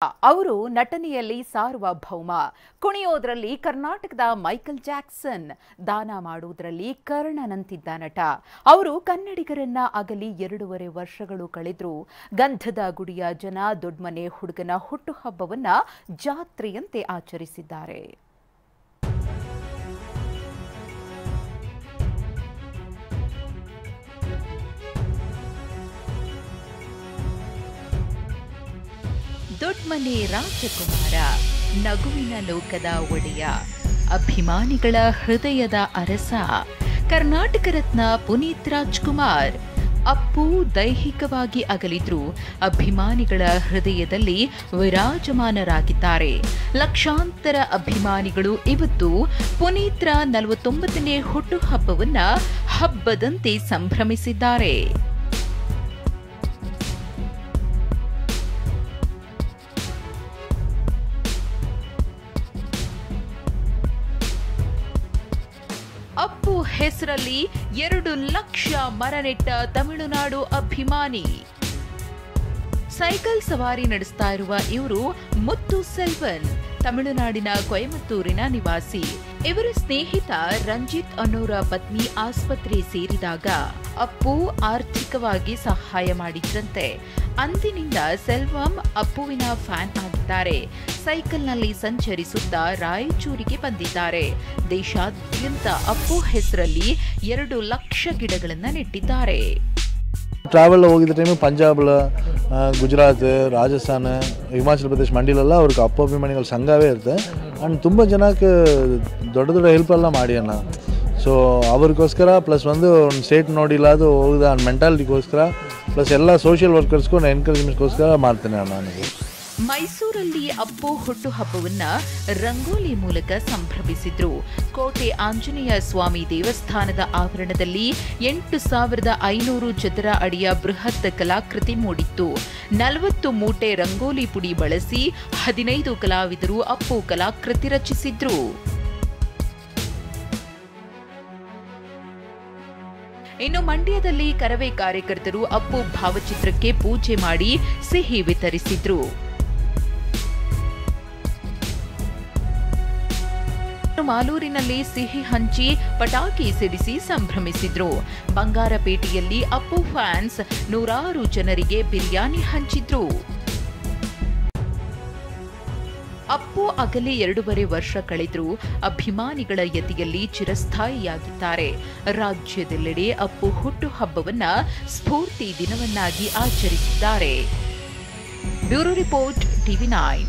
ಅವರು ನಟನೆಯಲ್ಲಿ ಸಾರ್ವಭೌಮ, ಕುಣಿಯೋದ್ರಲ್ಲಿ ಕರ್ನಾಟಕದ ಮೈಕಲ್ ಜಾಕ್ಸನ್, ದಾನ ಮಾಡುವುದರಲ್ಲಿ ಕರ್ಣನಂತಿದ್ದ ನಟ. ಅವರು ಕನ್ನಡಿಗರನ್ನ ಅಗಲಿ 2.5 ವರ್ಷಗಳು ಕಳೆದ್ರು. ಗಂಧದ ಗುಡಿಯ ಜನ ದೊಡ್ಮನೆ ಹುಡುಗನ ಹುಟ್ಟುಹಬ್ಬವನ್ನ ಜಾತ್ರೆಯಂತೆ ಆಚರಿಸಿದ್ದಾರೆ. ದೊಡ್ಮನೆ ರಾಜಕುಮಾರ, ನಗುವಿನ ಲೋಕದ ಒಡೆಯ, ಅಭಿಮಾನಿಗಳ ಹೃದಯದ ಅರಸ, ಕರ್ನಾಟಕ ರತ್ನ ಪುನೀತ್ ರಾಜ್ಕುಮಾರ್. ಅಪ್ಪು ದೈಹಿಕವಾಗಿ ಅಗಲಿದ್ರು, ಅಭಿಮಾನಿಗಳ ಹೃದಯದಲ್ಲಿ ವಿರಾಜಮಾನರಾಗಿದ್ದಾರೆ. ಲಕ್ಷಾಂತರ ಅಭಿಮಾನಿಗಳು ಇವತ್ತು ಪುನೀತ್ರ 49ನೇ ಹುಟ್ಟುಹಬ್ಬವನ್ನ ಹಬ್ಬದಂತೆ ಸಂಭ್ರಮಿಸಿದ್ದಾರೆ. ಅಪ್ಪು ಹೆಸರಲ್ಲಿ 2 ಲಕ್ಷ ಮರ ನೆಟ್ಟ ತಮಿಳುನಾಡು ಅಭಿಮಾನಿ. ಸೈಕಲ್ ಸವಾರಿ ನಡೆಸ್ತಾ ಇರುವ ಇವರು ಮುತ್ತು ಸೆಲ್ವನ್, ತಮಿಳುನಾಡಿನ ಕೊಯಮತ್ತೂರಿನ ನಿವಾಸಿ. ಇವರ ಸ್ನೇಹಿತ ರಂಜಿತ್ ಅನ್ನೋರ ಪತ್ನಿ ಆಸ್ಪತ್ರೆ ಸೇರಿದಾಗ ಅಪ್ಪು ಆರ್ಥಿಕವಾಗಿ ಸಹಾಯ ಮಾಡಿದ್ರಂತೆ. ಅಂದಿನಿಂದ ಸೆಲ್ವಂ ಅಪ್ಪುವಿನ ಫ್ಯಾನ್ ಆಗಿದ್ದಾರೆ. ಸೈಕಲ್ನಲ್ಲಿ ಸಂಚರಿಸುತ್ತಾ ರಾಯಚೂರಿಗೆ ಬಂದಿದ್ದಾರೆ. ದೇಶಾದ್ಯಂತ ಅಪ್ಪು ಹೆಸರಲ್ಲಿ 2 ಲಕ್ಷ ಗಿಡಗಳನ್ನು ನೆಟ್ಟಿದ್ದಾರೆ. ಟ್ರಾವೆಲ್ ಹೋಗಿದ್ದ ಟೈಮು ಪಂಜಾಬ್ಲ, ಗುಜರಾತ್, ರಾಜಸ್ಥಾನ, ಹಿಮಾಚಲ ಪ್ರದೇಶ, ಮಂಡಿಲೆಲ್ಲ ಅವ್ರಿಗೆ ಅಪ್ಪು ಅಭಿಮಾನಿಗಳ ಸಂಘವೇ ಇರುತ್ತೆ. ಆ್ಯಂಡ್ ತುಂಬ ಜನಕ್ಕೆ ದೊಡ್ಡ ದೊಡ್ಡ ಹೆಲ್ಪೆಲ್ಲ ಮಾಡಿ ಅಣ್ಣ. ಸೊ ಅವ್ರಿಗೋಸ್ಕರ ಪ್ಲಸ್ ಒಂದು ಸ್ಟೇಟ್ ನೋಡಿಲ್ಲ ಅದು ಹೋಗಿದ ಮೆಂಟಾಲಿಟಿಗೋಸ್ಕರ ಪ್ಲಸ್ ಎಲ್ಲ ಸೋಷಿಯಲ್ ವರ್ಕರ್ಸ್ಗೂ ಎನ್ಕರೇಜ್ಮೆಂಟ್ಗೋಸ್ಕರ ಮಾಡ್ತೇನೆ ಅಣ್ಣ. ನನಗೆ ಮೈಸೂರಲ್ಲಿ ಅಪ್ಪು ಹುಟ್ಟುಹಬ್ಬವನ್ನ ರಂಗೋಲಿ ಮೂಲಕ ಸಂಭ್ರಮಿಸಿದ್ರು. ಕೋಟೆ ಆಂಜನೇಯ ಸ್ವಾಮಿ ದೇವಸ್ಥಾನದ ಆವರಣದಲ್ಲಿ 8,500 ಚದರ ಅಡಿಯ ಬೃಹತ್ ಕಲಾಕೃತಿ ಮೂಡಿತ್ತು. 40 ಮೂಟೆ ರಂಗೋಲಿ ಪುಡಿ ಬಳಸಿ 15 ಕಲಾವಿದರು ಅಪ್ಪು ಕಲಾಕೃತಿ ರಚಿಸಿದ್ರು. ಇನ್ನು ಮಂಡ್ಯದಲ್ಲಿ ಕರವೇ ಕಾರ್ಯಕರ್ತರು ಅಪ್ಪು ಭಾವಚಿತ್ರಕ್ಕೆ ಪೂಜೆ ಮಾಡಿ ಸಿಹಿ ವಿತರಿಸಿದ್ರು. ಮಾಲೂರಿನಲ್ಲಿ ಸಿಹಿ ಹಂಚಿ ಪಟಾಕಿ ಸಿಡಿಸಿ ಸಂಭ್ರಮಿಸಿದ್ರು. ಬಂಗಾರಪೇಟೆಯಲ್ಲಿ ಅಪ್ಪು ಫ್ಯಾನ್ಸ್ 100 ಜನರಿಗೆ ಬಿರಿಯಾನಿ ಹಂಚಿದ್ರು. ಅಪ್ಪು ಅಗಲಿ 2.5 ವರ್ಷ ಕಳೆದ್ರು, ಅಭಿಮಾನಿಗಳ ಯತಿಯಲ್ಲಿ ಚಿರಸ್ಥಾಯಿಯಾಗಿದ್ದಾರೆ. ರಾಜ್ಯದೆಲ್ಲೆಡೆ ಅಪ್ಪು ಹುಟ್ಟುಹಬ್ಬವನ್ನ ಸ್ಫೂರ್ತಿ ದಿನವನ್ನಾಗಿ ಆಚರಿಸಿದ್ದಾರೆ. Bureau report, TV9.